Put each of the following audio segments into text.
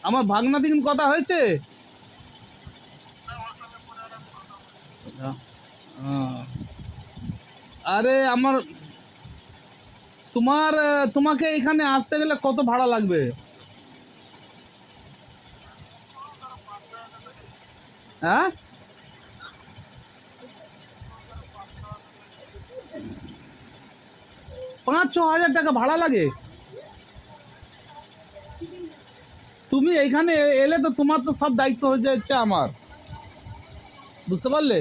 আমার ভাগনা দিন কথা হয়েছে। আরে আমার তোমাকে এখানে আসতে গেলে কত ভাড়া লাগবে? হ্যাঁ, 5-6 হাজার টাকা ভাড়া লাগে। তুমি এইখানে এলে তো তোমার তো সব দায়িত্ব হয়ে যাচ্ছে আমার, বুঝতে পারলে?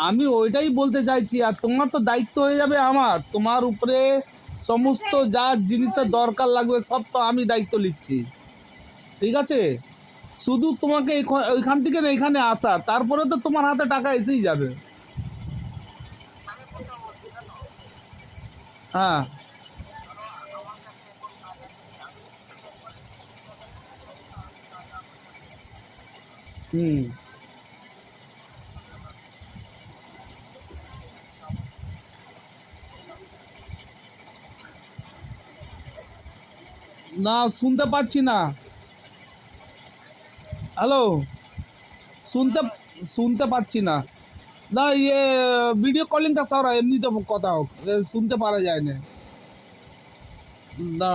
আমি ওইটাই বলতে চাইছি, আর তোমার তো দায়িত্ব হয়ে যাবে আমার, তোমার উপরে সমস্ত যা জিনিসের দরকার লাগবে সব তো আমি দায়িত্ব নিচ্ছি, ঠিক আছে? শুধু তোমাকে ওইখান থেকে এখানে আসা, তারপরে তো তোমার হাতে টাকা এসেই যাবে। হ্যাঁ, হুম, না শুনতে পাচ্ছি না। হ্যালো, শুনতে শুনতে পাচ্ছি না। না ইয়ে ভিডিও কলিংটা সরা, এমনিতে কথা হোক, শুনতে পারা যায় না। না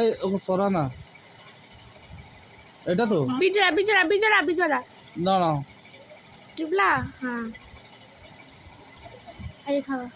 এই ওকে সরা না, এটা তো বিজয়া বিজয়া বিজয়া বিজয়া না না টিপলা। হ্যাঁ, এই খাওয়া।